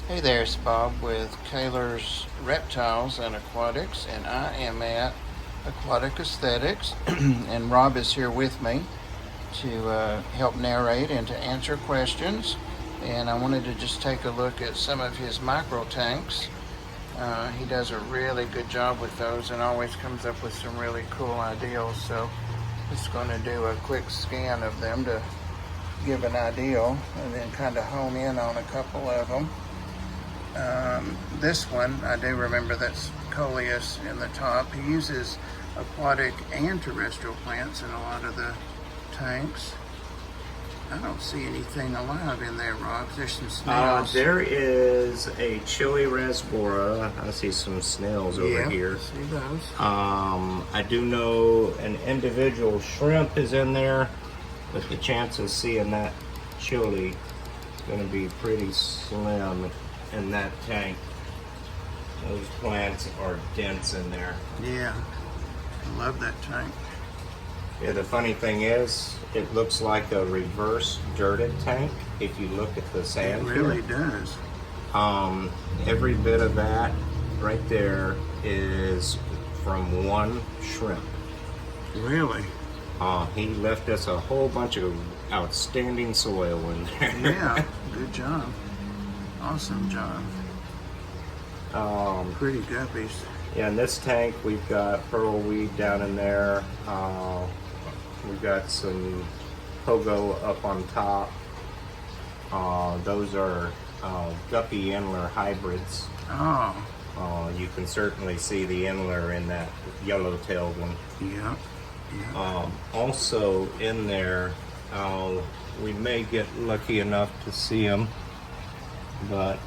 Hey there, it's Bob with Kaler's Reptiles and Aquatics, and I am at Aquatic Aesthetics, and Rob is here with me to help narrate and to answer questions. And I wanted to just take a look at some of his micro tanks. He does a really good job with those and always comes up with some really cool ideas. So just going to do a quick scan of them to give an ideal and then kind of hone in on a couple of them. This one, I do remember that's coleus in the top. He uses aquatic and terrestrial plants in a lot of the tanks. I don't see anything alive in there, Rob. There's some snails. There is a chili rasbora. I see some snails over here. See those. I do know an individual shrimp is in there, but the chance of seeing that chili is going to be pretty slim in that tank. Those plants are dense in there. Yeah, I love that tank. Yeah, the funny thing is, it looks like a reverse dirted tank if you look at the sand. It really does. Every bit of that right there is from one shrimp. Really? He left us a whole bunch of outstanding soil in there. Yeah, good job. Awesome job. Pretty guppies. Yeah, in this tank we've got pearl weed down in there. We've got some pogo up on top. Those are guppy antler hybrids. Oh. You can certainly see the antler in that yellow-tailed one. Yeah. Yeah. Also in there, we may get lucky enough to see him, but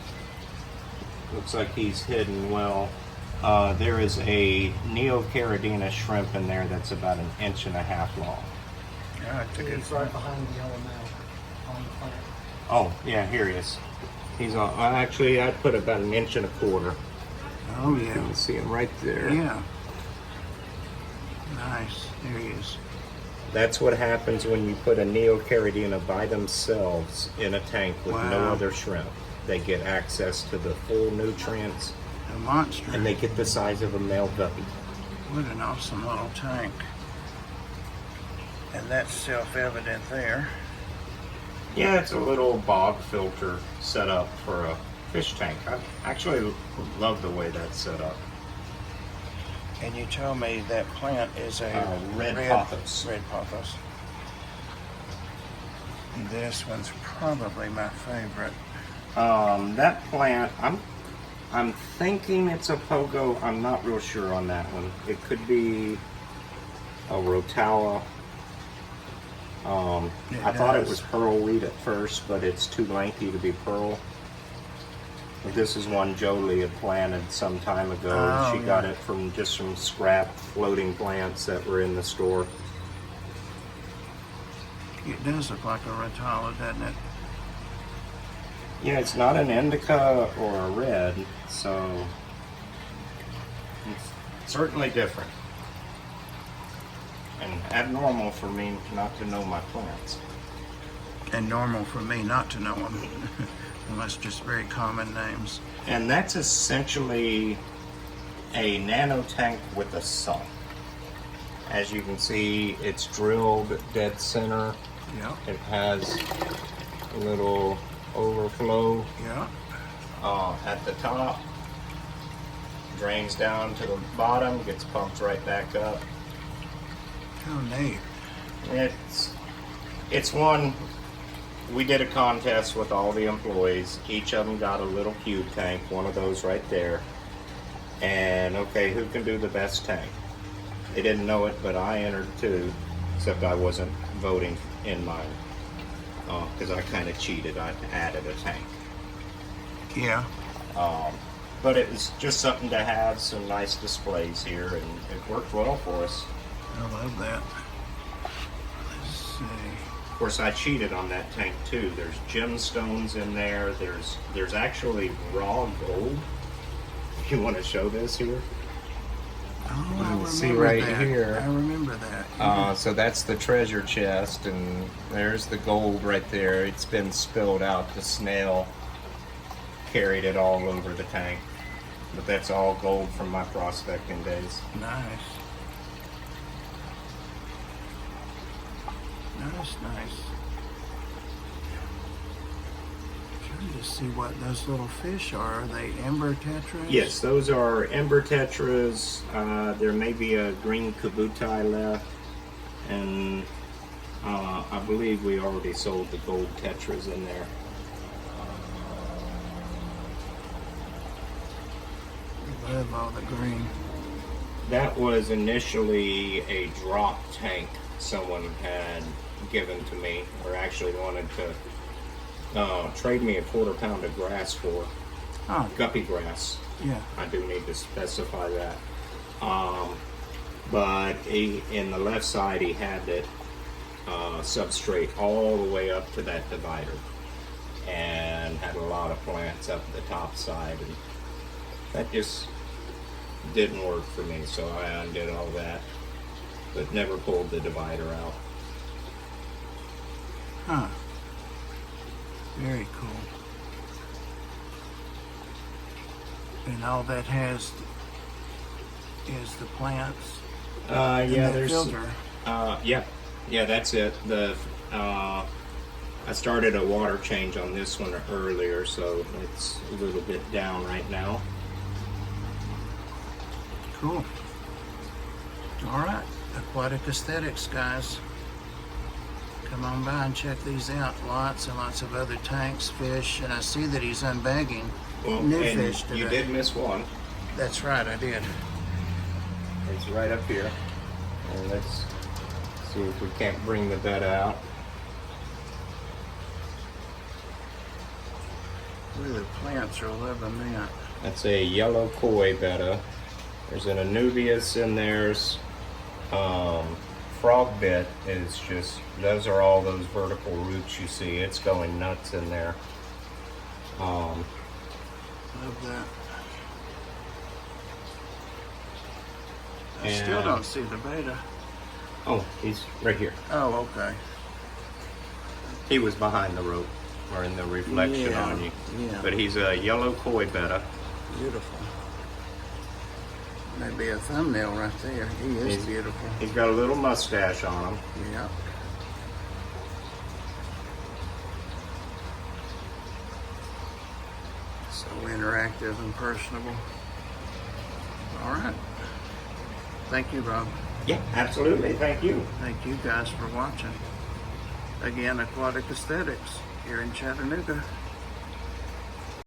looks like he's hidden well. There is a Neocaridina shrimp in there that's about 1.5 inches long. Yeah, it's a good He's right behind the yellow male on the plant. Oh, yeah, here he is. He's on. Actually, I'd put about 1.25 inches. Oh, You yeah. can see him right there. Yeah. Nice. There he is. That's what happens when you put a Neocaridina by themselves in a tank with no Wow. other shrimp. They get access to the full nutrients, A monster. and they get the size of a male guppy. What an awesome little tank. And that's self-evident there. Yeah, it's a little bog filter set up for a fish tank. I actually love the way that's set up. And you told me that plant is a Red pothos. Red pothos. This one's probably my favorite. That plant, I'm thinking it's a pogo. I'm not real sure on that one. It could be a rotala. I thought it was pearl weed at first, but it's too lengthy to be pearl. This is one Jolie had planted some time ago. Oh, She got it from just some scrap floating plants that were in the store. It does look like a rotala, doesn't it? Yeah, it's not an indica or a red, so it's certainly different. And abnormal for me not to know my plants. And normal for me not to know them. Unless just very common names. And that's essentially a nano tank with a sump. As you can see, it's drilled dead center. Yeah. It has a little overflow Yeah. at the top, drains down to the bottom, gets pumped right back up. How neat. It's one. We did a contest with all the employees. Each of them got a little cube tank, one of those right there. And okay, who can do the best tank? They didn't know it, but I entered too, except I wasn't voting in mine because I kind of cheated. I added a tank. Yeah. But it was just something to have, some nice displays here, and it worked well for us. I love that. Let's see. Of course, I cheated on that tank too. There's gemstones in there. There's actually raw gold. You want to show this here? Oh, You I can remember see right that. here. I remember that. So that's the treasure chest, and there's the gold right there. It's been spilled out to snail. carried it all over the tank. But that's all gold from my prospecting days. Nice. Nice. Trying to see what those little fish are. Are they ember tetras? Yes, those are ember tetras. There may be a green kabutai left, and I believe we already sold the gold tetras in there. I love all the green. That was initially a drop tank someone had given to me, or actually wanted to trade me a quarter-pound of grass for. Oh, Guppy grass. yeah. I do need to specify that. But in the left side, he had it substrate all the way up to that divider, and had a lot of plants up the top side, and that just didn't work for me, so I undid all that, but never pulled the divider out. Huh. Very cool. And all that has is the plants. Yeah, and the there's filter. Yeah, that's it. I started a water change on this one earlier, so it's a little bit down right now. Cool. All right, Aquatic Aesthetics, guys. Come on by and check these out. Lots and lots of other tanks, fish, and I see that he's unbagging Well, new and fish today. you did miss one. That's right, I did. It's right up here. And let's see if we can't bring the bed out. Look, the plants are loving that. That's a yellow koi betta. There's an anubias in there's. Frog bit is just, those are all those vertical roots you see. It's going nuts in there. Love that. I still And- don't see the beta. Oh, he's right here. Oh, okay. He was behind the rope, or in the reflection Yeah, on you. yeah. But he's a yellow koi betta. Beautiful. Maybe a thumbnail right there. He is He's- beautiful. He's got a little mustache on him. Yeah. So interactive and personable. All right. Thank you, Rob. Yeah, absolutely. Thank you. Thank you guys for watching. Again, Aquatic Aesthetics here in Chattanooga.